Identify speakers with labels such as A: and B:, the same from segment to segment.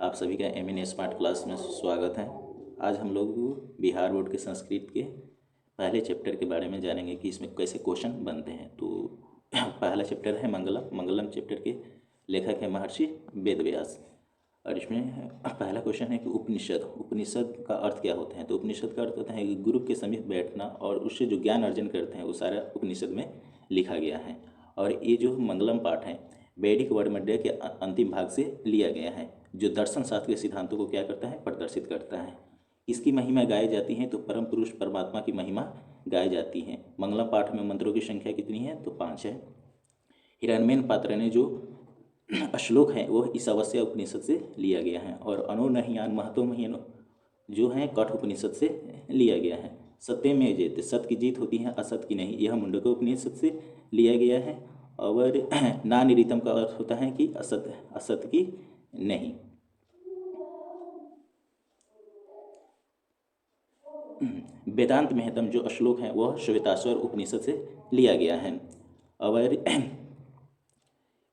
A: आप सभी का एम स्मार्ट क्लास में स्वागत है। आज हम लोग बिहार बोर्ड के संस्कृत के पहले चैप्टर के बारे में जानेंगे कि इसमें कैसे क्वेश्चन बनते हैं। तो पहला चैप्टर है मंगलम चैप्टर के लेखक है महर्षि वेदव्यास। और इसमें पहला क्वेश्चन है कि उपनिषद का अर्थ क्या होता है। तो उपनिषद का अर्थ होता है कि गुरु के समीप बैठना और उससे जो ज्ञान अर्जन करते हैं वो सारा उपनिषद में लिखा गया है। और ये जो मंगलम पाठ है वैदिक वर्णमंडल के अंतिम भाग से लिया गया है, जो दर्शन शास्त्र के सिद्धांतों को क्या करता है, प्रदर्शित करता है। इसकी महिमा गाई जाती है तो परम पुरुष परमात्मा की महिमा गाई जाती है। मंगलम पाठ में मंत्रों की संख्या कितनी है, तो 5 है। हिरण्यमेन पात्र ने जो श्लोक है वो ईशावास्य उपनिषद से लिया गया है। और अनोनहियान महतो महीनो जो है कठ उपनिषद से लिया गया है। सत्य में जयते, सत्य की जीत होती है असत की नहीं, यह मुंडको उपनिषद से लिया गया है। और नानिरितम का अर्थ होता है कि असत की नहीं। वेदांत महतम जो श्लोक है वह श्वेताश्वर उपनिषद से लिया गया है। और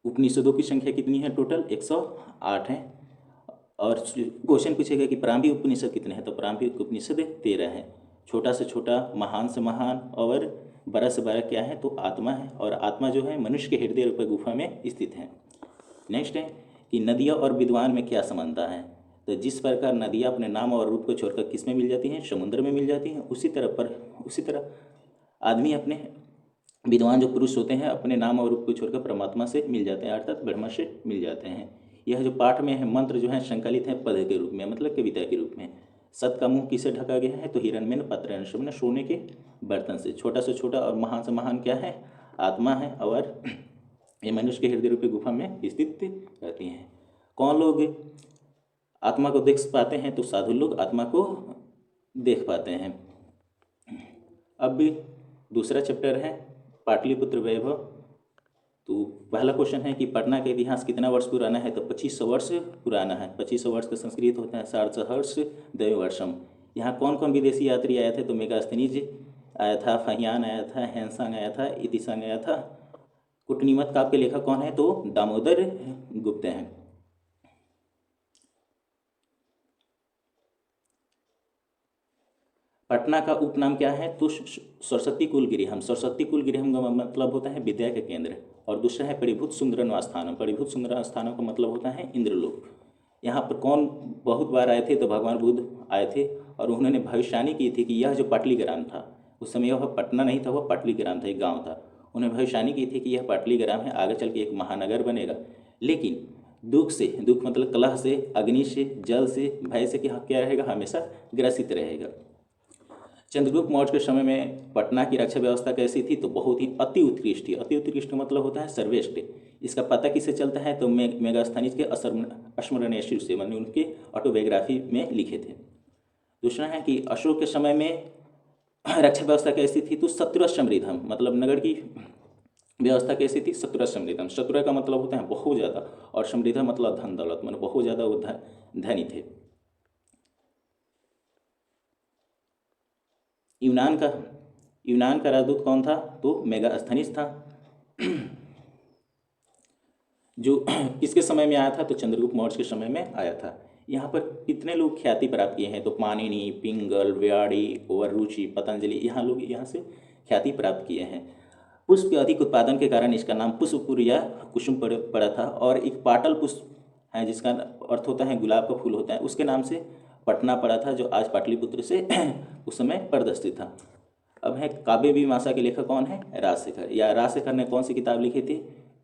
A: उपनिषदों की संख्या कितनी है, टोटल 108 है। और क्वेश्चन पूछेगा कि प्रारंभिक उपनिषद कितने हैं, तो प्रारंभिक उपनिषद 13 है। छोटा से छोटा, महान से महान और बड़ा से बड़ा क्या है, तो आत्मा है। और आत्मा जो है मनुष्य के हृदय रूप गुफा में स्थित है। नेक्स्ट है कि नदियाँ और विद्वान में क्या समानता है। तो जिस प्रकार नदियाँ अपने नाम और रूप को छोड़कर किस में मिल जाती हैं, समुद्र में मिल जाती हैं, उसी तरह आदमी अपने विद्वान जो पुरुष होते हैं अपने नाम और रूप को छोड़कर परमात्मा से मिल जाते हैं, अर्थात ब्रह्म से मिल जाते हैं। यह जो पाठ में है मंत्र जो है संकलित है पद के रूप में, मतलब कविता के रूप में। सत का मुंह किसे ढका गया है, तो हिरण्यमेन पात्र सोने के बर्तन से। छोटा से छोटा और महान से महान क्या है, आत्मा है। और ये मनुष्य के हृदय रूपी गुफा में स्थित रहती हैं। कौन लोग आत्मा को देख पाते हैं, तो साधु लोग आत्मा को देख पाते हैं। अब दूसरा चैप्टर है पाटलिपुत्र वैभव। तो पहला क्वेश्चन है कि पटना का इतिहास कितना वर्ष पुराना है, तो 2500 वर्ष पुराना है। 2500 वर्ष का संस्कृत होता है सहस्र दैवर्षम। यहाँ कौन कौन विदेशी यात्री आए थे, तो मेगास्थनीज आया था, फहियान आया था, हैंसांग आया था, इतिसंग आया था। कुटनीमत काव्य के लेखक कौन है, तो दामोदर गुप्त हैं। पटना का उपनाम क्या है, तो सरस्वती कुल गृहम। सरस्वती कुल गृहम का मतलब होता है विद्या के केंद्र। और दूसरा है परिभूत सुंदर स्थानम। परिभूत सुंदर स्थानम का मतलब होता है इंद्रलोक। यहाँ पर कौन बहुत बार आए थे, तो भगवान बुद्ध आए थे। और उन्होंने भविष्यवाणी की थी कि यह जो पाटलीग्राम था, उस समय वह पटना नहीं था, वह पाटलीग्राम था, एक गाँव था। उन्होंने भविष्यवाणी की थी कि यह पाटलीग्राम है, आगे चल के एक महानगर बनेगा। लेकिन दुख मतलब कलह से, अग्नि से, जल से, भय से क्या रहेगा, हमेशा ग्रसित रहेगा। चंद्रगुप्त मौर्य के समय में पटना की रक्षा व्यवस्था कैसी थी, तो बहुत ही अति उत्कृष्ट थी। अति उत्कृष्ट मतलब होता है सर्वश्रेष्ठ। इसका पता किससे चलता है, तो मेगास्थनीज के अस्मरणीय से, मैंने उनके ऑटोबायोग्राफी में लिखे थे। दूसरा है कि अशोक के समय में रक्षा व्यवस्था कैसी थी, तो शत्रुर समृद्धम, मतलब नगर की व्यवस्था कैसी थी, शत्रुर समृद्धम। शत्रुर का मतलब होता है बहुत ज़्यादा, और समृद्ध मतलब धन दौलत, मतलब बहुत ज़्यादा वो धनी थे। यूनान का राजदूत कौन था, तो मेगास्थनीज था। जो किसके समय में आया था, तो चंद्रगुप्त मौर्य के समय में आया था। यहाँ पर कितने लोग ख्याति प्राप्त किए हैं, तो पाणिनि, पिंगल, व्याड़ी, वरुचि, पतंजलि, यहाँ से ख्याति प्राप्त किए हैं। पुष्प के अधिक उत्पादन के कारण इसका नाम पुष्पपुर या कुसुम पड़ा था। और एक पाटल पुष्प है जिसका अर्थ होता है गुलाब का फूल होता है, उसके नाम से पटना पड़ा था, जो आज पाटलिपुत्र से उस समय प्रदर्शित था। अब है काव्य मीमांसा के लेखक कौन है, राजशेखर। या राजशेखर ने कौन सी किताब लिखी थी,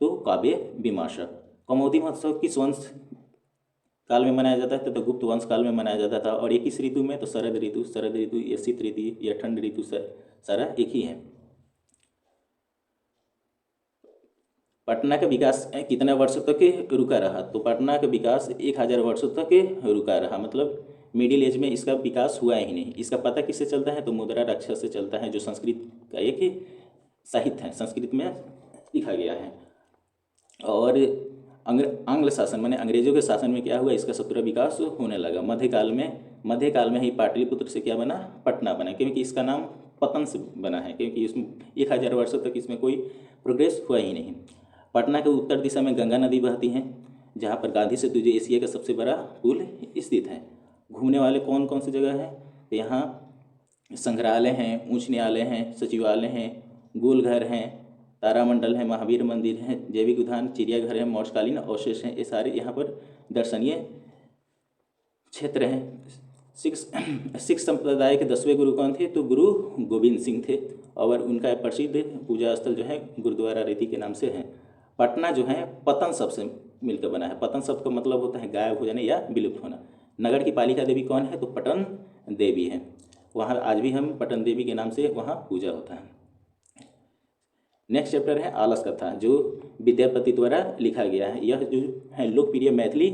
A: तो काव्य मीमांसा। कौमुदी महोत्सव किस वंश काल में मनाया जाता है, तो गुप्त वंश काल में मनाया जाता था। और ये किस ऋतु में, तो शरद ऋतु या शीत ऋतु या ठंड ऋतु, सारा एक ही है। पटना का विकास कितने वर्षों तक रुका रहा, तो पटना का विकास 1000 वर्षों तक रुका रहा, मतलब मिडिल एज में इसका विकास हुआ ही नहीं। इसका पता किससे चलता है, तो मुद्रा रक्षा से चलता है, जो संस्कृत का एक साहित्य है, संस्कृत में लिखा गया है। और आंग्ल शासन माने अंग्रेजों के शासन में क्या हुआ, इसका शत्रु विकास होने लगा। मध्यकाल में ही पाटलिपुत्र से क्या बना, पटना बना, क्योंकि इसका नाम पतन से बना है, क्योंकि इसमें 1000 वर्षों तक इसमें कोई प्रोग्रेस हुआ ही नहीं। पटना के उत्तर दिशा में गंगा नदी बहती है, जहाँ पर गांधी सेतु जो एशिया का सबसे बड़ा पुल स्थित है। घूमने वाले कौन कौन सी जगह है? तो यहाँ संग्रहालय हैं, उच्च न्यायालय हैं, सचिवालय हैं, गोलघर हैं, तारामंडल है, महावीर मंदिर है, जैविक उद्यान, चिड़ियाघर है, मौर्यकालीन अवशेष हैं। ये सारे यहाँ पर दर्शनीय क्षेत्र हैं। सिख संप्रदाय के 10वें गुरु कौन थे? तो गुरु गोविंद सिंह थे और उनका प्रसिद्ध पूजा स्थल जो है गुरुद्वारा रेती के नाम से है। पटना जो है पतन शब्द से मिलकर बना है। पतन शब्द का मतलब होता है गायब हो जाना या विलुप्त होना। नगर की पालिका देवी कौन है? तो पटन देवी है। वहाँ आज भी हम पटन देवी के नाम से वहाँ पूजा होता है। नेक्स्ट चैप्टर है आलस कथा, जो विद्यापति द्वारा लिखा गया है। यह जो है लोकप्रिय मैथिली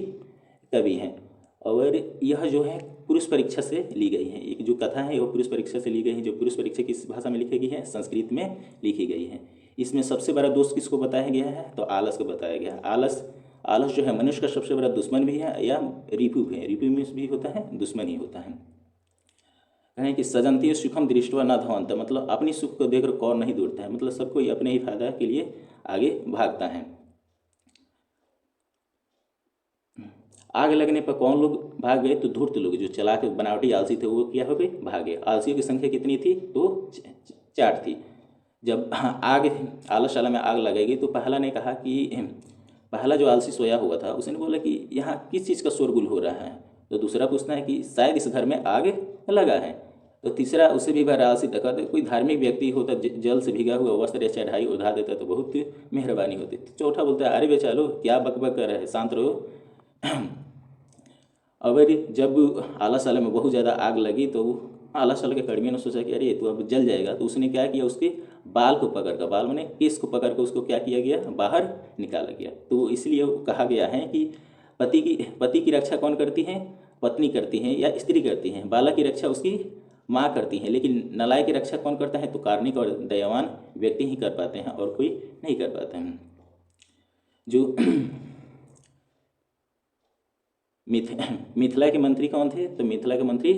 A: कवि हैं और यह जो है पुरुष परीक्षा से ली गई है। एक जो कथा है वह पुरुष परीक्षा से ली गई है। जो पुरुष परीक्षा किस भाषा में लिखी गई है? संस्कृत में लिखी गई है। इसमें सबसे बड़ा दोष किसको बताया गया है? तो आलस को बताया गया है। आलस जो है मनुष्य का सबसे बड़ा दुश्मन भी है या रिपु है। रिपु में भी होता है, दुश्मन ही होता है। कहें कि सजंती सुखम दृष्टवा न धवंत, मतलब अपनी सुख को देखकर कौन नहीं दौड़ता है, मतलब सबको अपने ही फायदा के लिए आगे भागता है। आग लगने पर कौन लोग भाग गए? तो धूर्त लोग, जो चला के बनावटी आलसी थे वो क्या हो गए? भागे। आलसियों की संख्या कितनी थी? तो 4 थी। जब आलसशाला में आग लगेगी तो पहला ने कहा कि पहला जो आलसी सोया हुआ था उसने बोला कि यहाँ किस चीज़ का शोरगुल हो रहा है? तो दूसरा पूछना है कि शायद इस घर में आग लगा है। तो तीसरा उससे भी बड़ा आलसी तक कोई धार्मिक व्यक्ति होता, जल से भीगा हुआ वस्त्र या चढ़ाई उड़ा देता तो बहुत मेहरबानी होती। तो चौथा बोलता है अरे बेचा लो, क्या बकबक कर रहे हैं, शांत रहो। अगर जब आलसशाला में बहुत ज़्यादा आग लगी तो आलसशाला के कर्मियों ने सोचा कि अरे तो अब जल जाएगा। तो उसने क्या किया? उसके बाल को पकड़कर, बाल मैंने केस को पकड़ कर उसको क्या किया गया? बाहर निकाला गया। तो इसलिए कहा गया है कि पति की रक्षा कौन करती है? पत्नी करती है या स्त्री करती है। बाला की रक्षा उसकी माँ करती है, लेकिन नलायक की रक्षा कौन करता है? तो कार्मिक और दयावान व्यक्ति ही कर पाते हैं और कोई नहीं कर पाते हैं। जो मिथिला के मंत्री कौन थे? तो मिथिला के मंत्री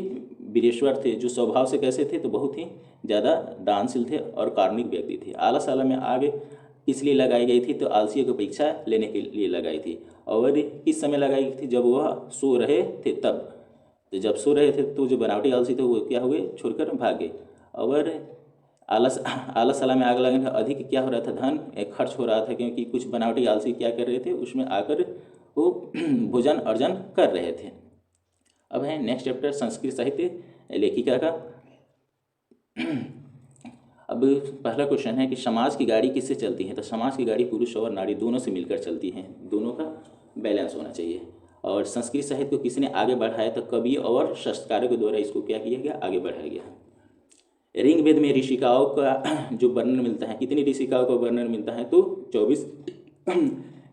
A: वीरेश्वर थे, जो स्वभाव से कैसे थे? तो बहुत ही ज़्यादा दानशील थे और कार्मिक व्यक्ति थे। आलसशाला में आग किस लिए लगाई गई थी? तो आलसियों की परीक्षा लेने के लिए लगाई थी। और किस समय लगाई गई थी? जब वह सो रहे थे तब। तो जब सो रहे थे तो जो बनावटी आलसी थे वो क्या हुए? छोड़कर भागे। और आलसशाला में आग लगने का अधिक क्या हो रहा था? धन खर्च हो रहा था, क्योंकि कुछ बनावटी आलसी क्या कर रहे थे? उसमें आकर वो भोजन अर्जन कर रहे थे। अब है नेक्स्ट चैप्टर संस्कृत साहित्य लेखिका का। अब पहला क्वेश्चन है कि समाज की गाड़ी किससे चलती है? तो समाज की गाड़ी पुरुष और नारी दोनों से मिलकर चलती है, दोनों का बैलेंस होना चाहिए। और संस्कृत साहित्य को किसने आगे बढ़ाया? तो कवि और शास्त्रकारों के द्वारा इसको क्या किया गया? आगे बढ़ाया गया। ऋग्वेद में ऋषिकाओं का जो वर्णन मिलता है, कितनी ऋषिकाओं का वर्णन मिलता है? तो 24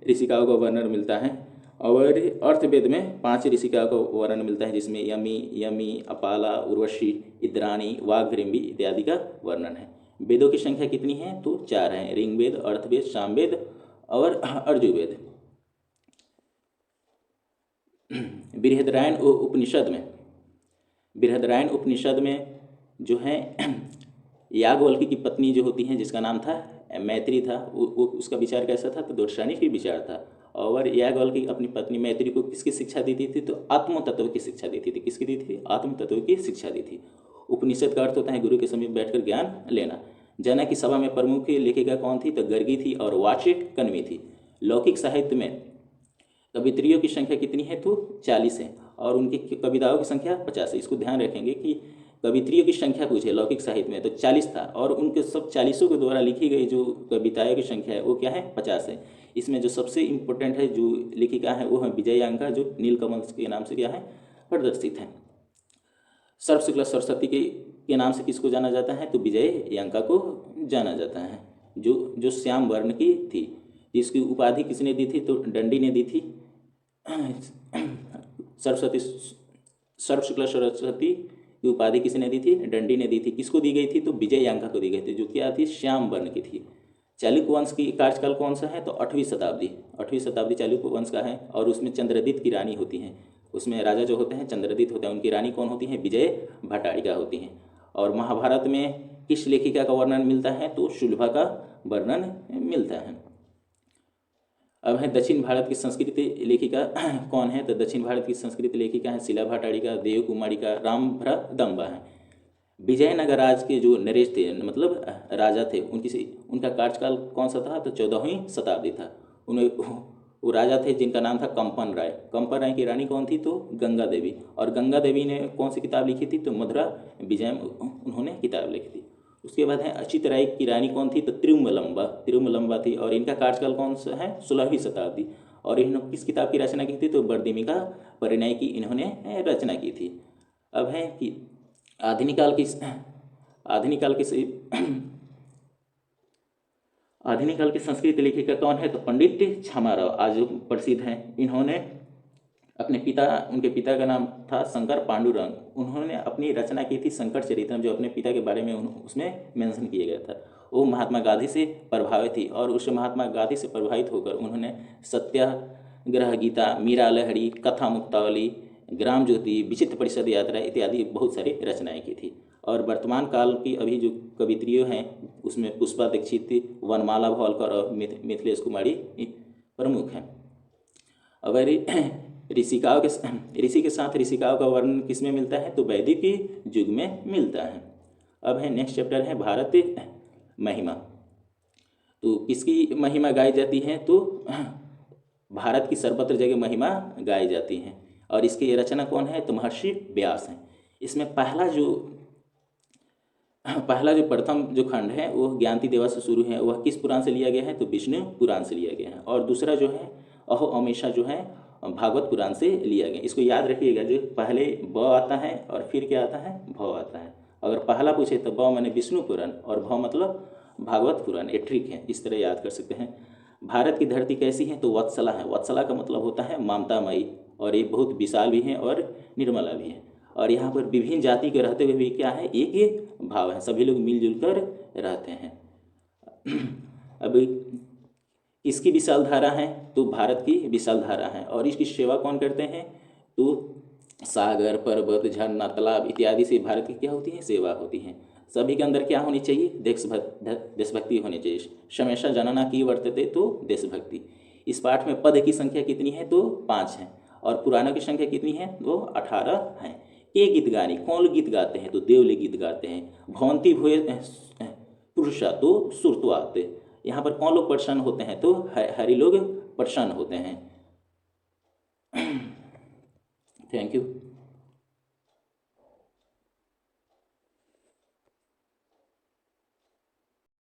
A: ऋषिकाओं का वर्णन मिलता है। और अर्थवेद में 5 ऋषिकाओं का वर्णन मिलता है, जिसमें यमी, अपाला, उर्वशी, इंद्राणी, वाग्भृंगी इत्यादि का वर्णन है। वेदों की संख्या कितनी है? तो 4 हैं, ऋग्वेद, अर्थवेद, सामवेद और अर्जुवेद। बृहदारण्यक उपनिषद में जो है याज्ञवल्क्य की पत्नी जो होती है, जिसका नाम था मैत्री था, वो उसका विचार कैसा था? तो दार्शनिक ही विचार था। और याज्ञवल्क्य अपनी पत्नी मैत्री को किसकी शिक्षा देती थी? तो आत्म तत्व की शिक्षा देती थी। किसकी दी थी? आत्म तत्व की शिक्षा दी थी। उपनिषद का अर्थ होता है गुरु के समीप बैठकर ज्ञान लेना। जनक की सभा में प्रमुख लेखिका कौन थी? तो गर्गी थी और वाच्य कण्वी थी। लौकिक साहित्य में कवित्रियों की संख्या कितनी है? तो 40 है और उनकी कविताओं की संख्या 50 है। इसको ध्यान रखेंगे कि कवित्रियों की संख्या पूछे लौकिक साहित्य में तो 40 था और उनके सब 40 के द्वारा लिखी गई जो कविताओं की संख्या है वो क्या है? 50 है। इसमें जो सबसे इम्पोर्टेंट है जो लेखिका है वो है विजयांका, जो नीलकमल के नाम से क्या है? प्रदर्शित है। सर्वशुक्ला सरस्वती के नाम से किसको जाना जाता है? तो विजयांका को जाना जाता है, जो श्याम वर्ण की थी। इसकी उपाधि किसने दी थी? तो दंडी ने दी थी। सर्वशुक्ला सरस्वती की उपाधि किसने दी थी? दंडी ने दी थी। किसको दी गई थी? तो विजयांका को दी गई थी, जो क्या थी? श्याम वर्ण की थी। चालुक्य वंश की कार्यकाल कौन सा है? तो 8वीं शताब्दी चालुक्य वंश का है और उसमें चंद्रदित की रानी होती हैं। उसमें राजा जो होते हैं चंद्रदित होते हैं, उनकी रानी कौन होती है? विजय भट्टारिका होती हैं। और महाभारत में किस लेखिका का वर्णन मिलता है? तो शुल्भा का वर्णन मिलता है। अब है दक्षिण भारत की संस्कृत लेखिका कौन है? तो दक्षिण भारत की संस्कृत लेखिका है शिला भट्टारिका, देव कुमारिका, रामभ्रदम्बा है। विजयनगर राज के जो नरेश थे, मतलब राजा थे, उनका कार्यकाल कौन सा था? तो 14वीं शताब्दी था। उन्हें वो राजा थे जिनका नाम था कंपन राय। कंपन राय की रानी कौन थी? तो गंगा देवी। और गंगा देवी ने कौन सी किताब लिखी थी? तो मधुरा विजयम उन्होंने किताब लिखी थी। उसके बाद है अच्युत राय की रानी कौन थी? तो तिरुमलम्बा थी। और इनका कार्यकाल कौन सा है? 16वीं शताब्दी। और इन्होंने किस किताब की रचना की थी? तो बरदिमिका परिणय की इन्होंने रचना की थी। अब है कि आधुनिक काल की आधुनिक काल की संस्कृत लेखिका कौन है? तो पंडित छमाराव आज प्रसिद्ध हैं। इन्होंने उनके पिता का नाम था शंकर पांडुरंग। उन्होंने अपनी रचना की थी शंकर चरित्रम, जो अपने पिता के बारे में उसमें मेंशन किया गया था। वो महात्मा गांधी से प्रभावित थी और उस महात्मा गांधी से प्रभावित होकर उन्होंने सत्याग्रह गीता, मीरा लहरी, कथा मुक्तावली, ग्राम ज्योति, विचित्र परिषद यात्रा इत्यादि बहुत सारी रचनाएं की थी। और वर्तमान काल की अभी जो कवित्रियों हैं उसमें पुष्पा दीक्षित, वनमाला भावलकर और मिथिलेश कुमारी प्रमुख हैं। अगर ऋषि के साथ ऋषिकाओं का वर्णन किस में मिलता है? तो वैदिक युग में मिलता है। अब है नेक्स्ट चैप्टर है भारत महिमा। तो किसकी महिमा गाई जाती है? तो भारत की सर्वत्र जगह महिमा गाई जाती है। और इसकी रचना कौन है? तो महर्षि व्यास हैं। इसमें पहला जो प्रथम जो खंड है वो ज्ञानती देवा से शुरू है। वह किस पुराण से लिया गया है? तो विष्णु पुराण से लिया गया है। और दूसरा जो है अहो अमेशा जो है भागवत पुराण से लिया गया। इसको याद रखिएगा, जो पहले ब आता है और फिर क्या आता है? भ आता है। अगर पहला पूछे तो ब माने विष्णु पुराण और भ मतलब भागवत पुराण। ये ट्रिक है, इस तरह याद कर सकते हैं। भारत की धरती कैसी है? तो वत्सला है। वत्सला का मतलब होता है ममतामयी। और ये बहुत विशाल भी है और निर्मला भी है। और यहाँ पर विभिन्न जाति के रहते हुए भी क्या है? एक ही भाव है, सभी लोग मिलजुल कर रहते हैं। अब इसकी विशाल धारा है? तो भारत की विशाल धारा है। और इसकी सेवा कौन करते हैं? तो सागर, पर्वत, झरना, तालाब इत्यादि से भारत की क्या होती है? सेवा होती है। सभी के अंदर क्या होनी चाहिए? देशभक्ति होनी चाहिए। हमेशा जनना की वर्तते, तो देशभक्ति। इस पाठ में पद की संख्या कितनी है? तो 5 है। और पुराणों की संख्या कितनी है? तो 18 है। के गीत गाने, कौन गीत गाते हैं? तो देवले गीत गाते हैं। भवंती भूय पुरुषा, तो सुरत्वाते। यहाँ पर कौन लोग प्रसन्न होते हैं? तो हरि लोग प्रसन्न होते हैं। Thank you.